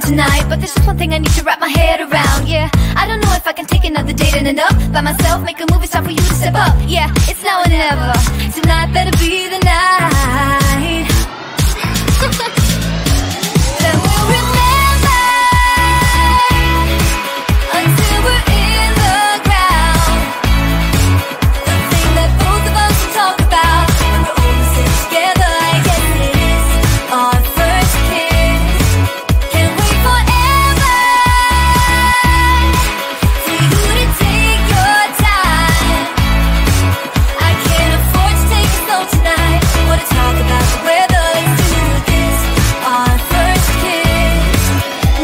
tonight, but there's just one thing I need to wrap my head around. Yeah, I don't know if I can take another date and enough by myself, make a move, it's time for you to step up. Yeah, it's now or never. Tonight better be the night. Then we'll remember until we're in the ground. The thing that both of us will talk about when we're older, sit together. I guess it is our first kiss. Can't wait forever for you to take your time. I can't afford to take it slow tonight. Wanna talk about the weather, let's do this. Our first kiss.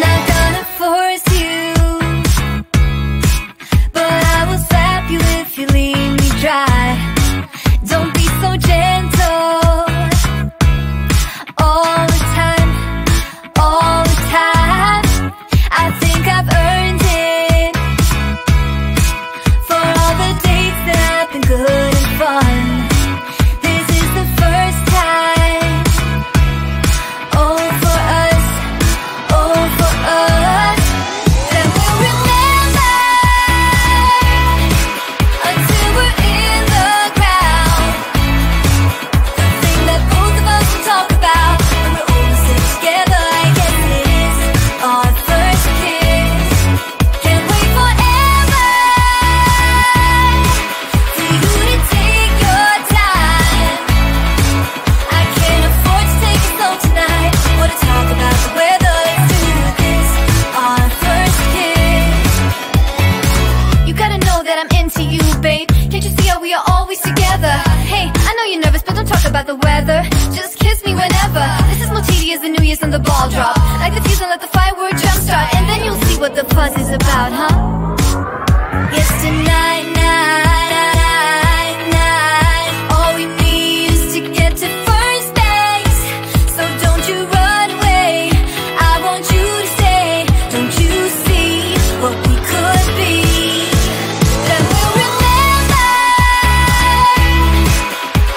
Not gonna force you, but I will slap you if you leave me dry. Don't be so gentle. All the time, all the time. I think I've earned it for all the dates that have been good and fun. This is the first time. Oh, for us, oh, for us. Then we'll remember until we're in the ground. The thing that both of us will talk about when we're older, sit together. I guess it is our first kiss. Can't wait forever for you to take your time. I can't afford to take it slow tonight. Wanna talk about the weather, let's do this. Our first kiss. You gotta know that I'm into you, babe. Can't you see how we are always together? Hey, I know you're nervous, but don't talk about the weather. Just kiss me whenever. This is more tedious than New Year's and the ball drop. Like the fuse and let the firework jumpstart, and then you'll see what the fuss is about, huh? Yes, tonight, night. All we need is to get to first base. So don't you run away. I want you to stay. Don't you see what we could be? Then we'll remember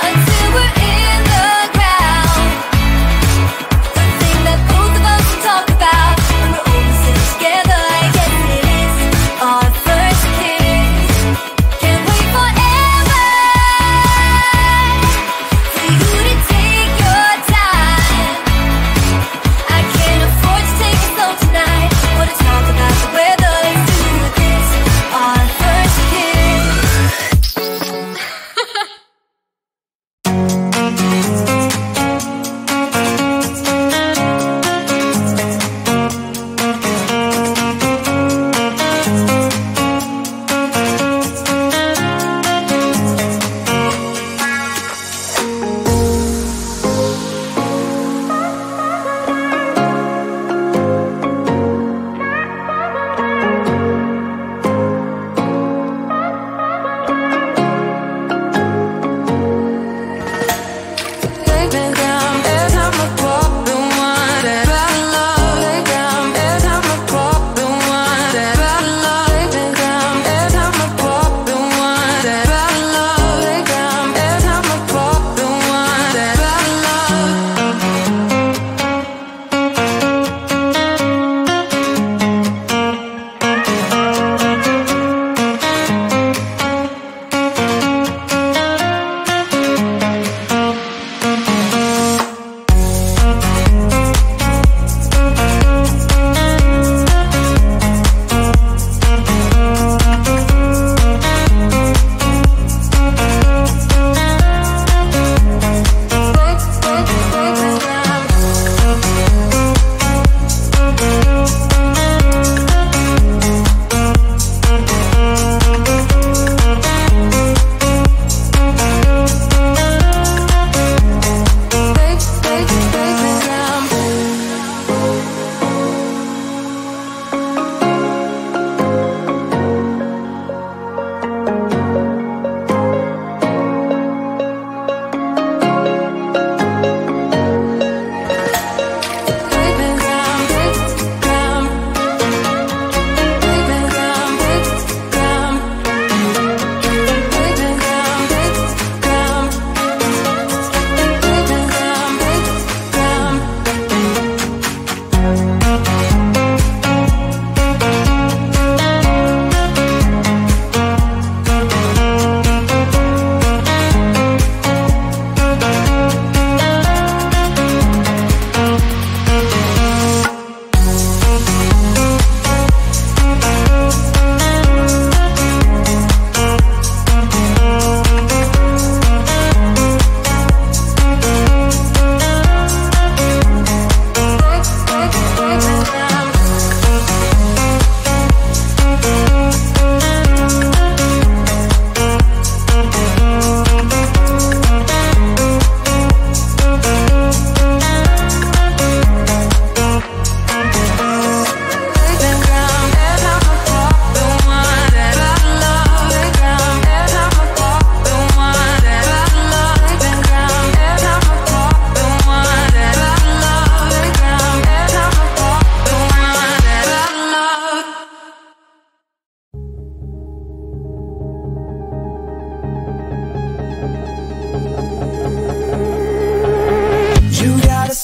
until we're in the ground. The thing that both of us will talk about when we're older, sit together. I guess it is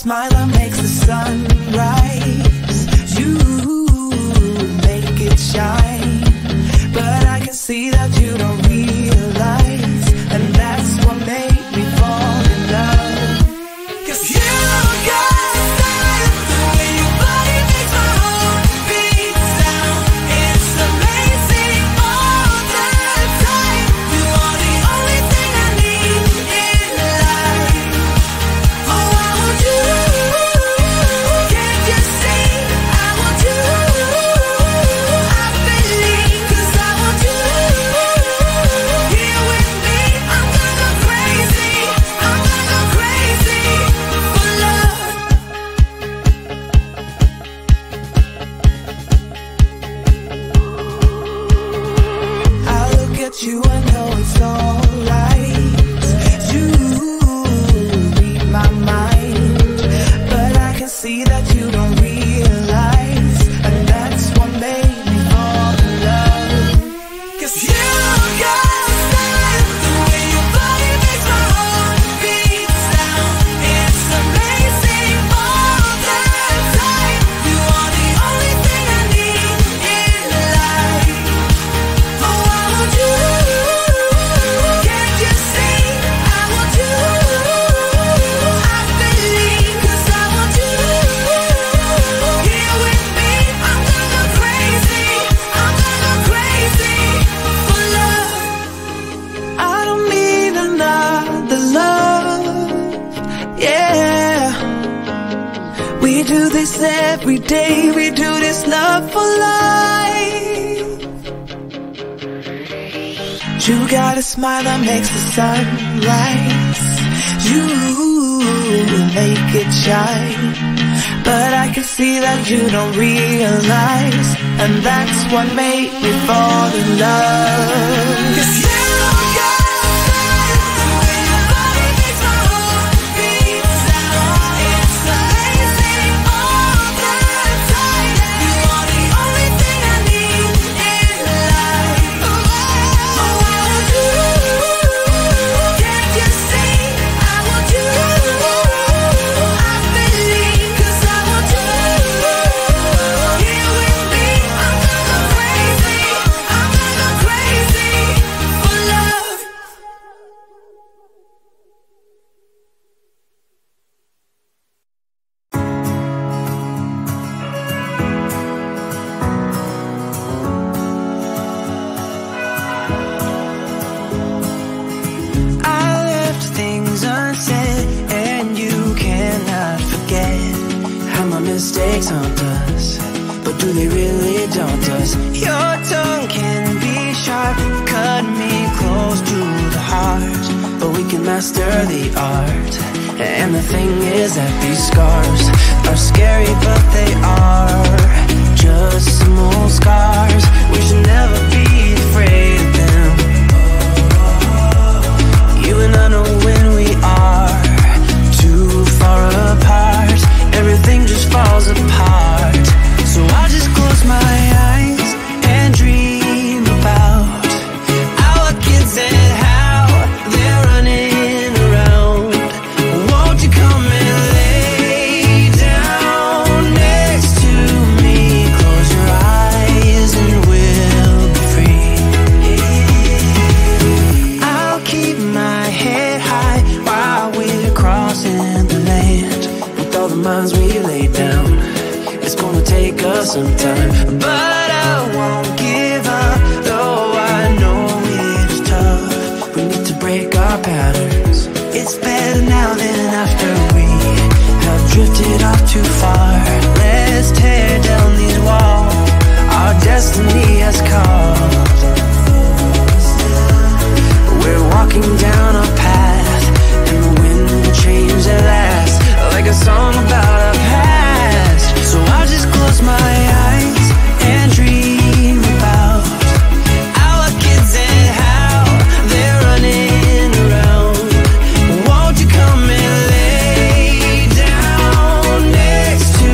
smile that makes the sun rise. You make it shine, but I can see that you don't realize, and that's what made me fall in love. 'Cause you got style, the way your body makes my heart beat sound. It's amazing all the time. You are the only thing I need in life. Oh, I want you. Can't you see? I want you. I believe, 'cause I want you. Here with me, I'm gonna go crazy. I'm gonna go crazy for love. I look at you, I know it's alright. You read my mind, but I can see that you don't realize, and that's what made me fall in love. 'Cause you got style, the way your body makes my heart beat sound. It's amazing all the time. You are the only thing I need in life. Oh, I want you. Can't you see? I want you. I believe, 'cause I want you. Here with me, I'm gonna go crazy. I'm gonna go crazy for love. I don't need another love. Yeah, we do this every day. We do this love for life. You got a smile that makes the sun rise. You make it shine, but I can see that you don't realize, and that's what made me fall in love. 'Cause you got style, the way your body makes my heart beat sound. It's amazing all the time. You are the only thing I need in life. Oh, I want you. Can't you see? I want you. I believe, 'cause I want you. Here with me, I'm gonna go crazy. I'm gonna go crazy for love. I left things unsaid, and you cannot forget how my mistakes haunt us, but do they really daunt us? Your tongue can be sharp, cut me close to the heart, but we can master the art. And the thing is that these scars are scary, but they are just some old scars. We should never be afraid of them. You and I know when we are too far apart, everything just falls apart. So I just close my eyes and dream about our kids and how they're running around. Won't you come and lay down next to me? Close your eyes and we'll be free. I'll keep my head high while we're crossing the land. With all the minds we laid down, it's gonna take us some time, but I won't give up, though I know it's tough. We need to break our patterns. It's better now than after we have drifted off too far. Let's tear down these walls our destiny has called. We're walking down a path, and the wind will change at last, like a song about our past. So I'll just close my eyes and dream about our kids and how they're running around. Won't you come and lay down next to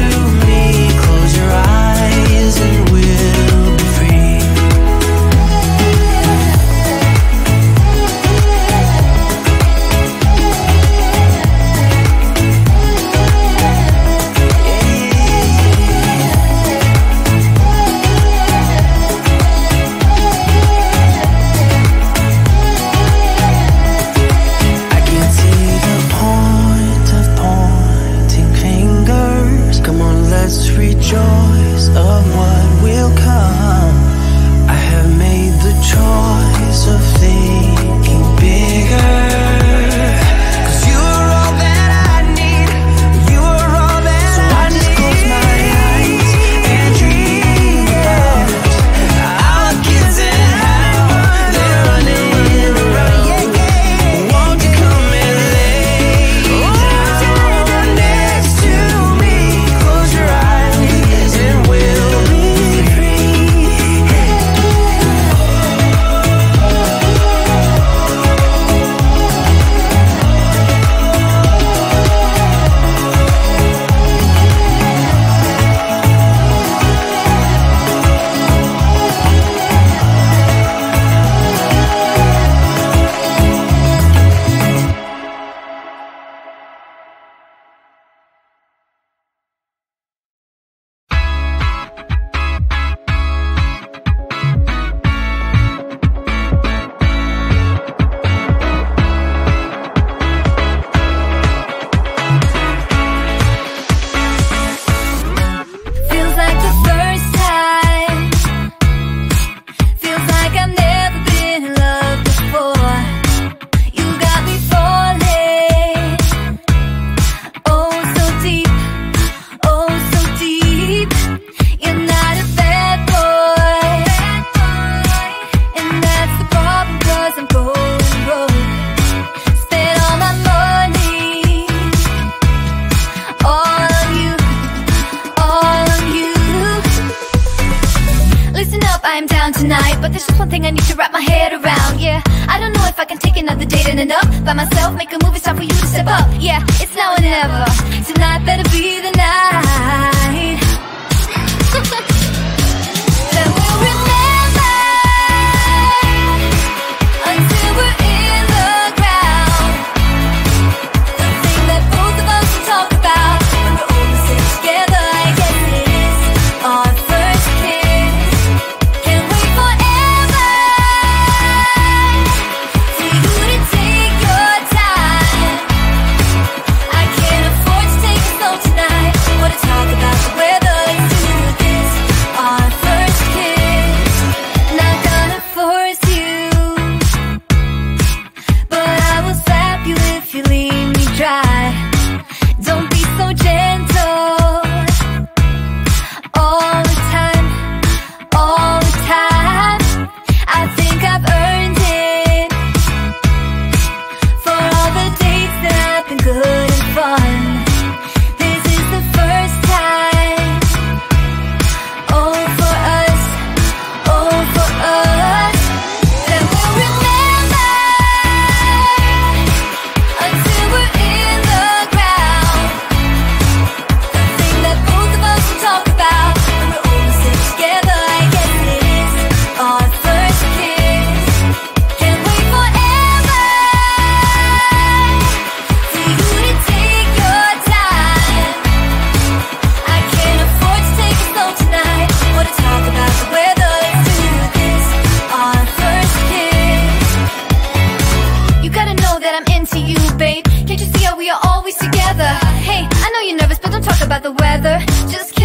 down tonight, but there's just one thing I need to wrap my head around. Yeah, I don't know if I can take another date in and up by myself, make a move, it's time for you to step up. Yeah, it's now or never. Tonight better be the night that we'll remember until we're in the ground. The thing that both of us will talk about when we're older, sit together. I guess it is our first kiss. Can't wait forever for you to take your time. I can't afford to take it slow tonight. Wanna talk about the weather? Let's do this. Our first kiss. Not gonna force you, but I will slap you if you leave me dry. Don't be so gentle. All the time, all the time. I think I've earned it for all the dates that have been good and fun. This is the first time. Oh, for us, oh, for us, that we'll remember until we're in the ground. The thing that both of us will talk about when we're older, sit together. I guess it is our first kiss. Can't wait forever for you to take your time. I can't afford to take it slow tonight. Wanna talk about the weather? Let's do this. Our first kiss. You gotta know that I'm into you, babe. Can't you see how we are always together? Hey, I know you're nervous, but don't talk about the weather. Just kiss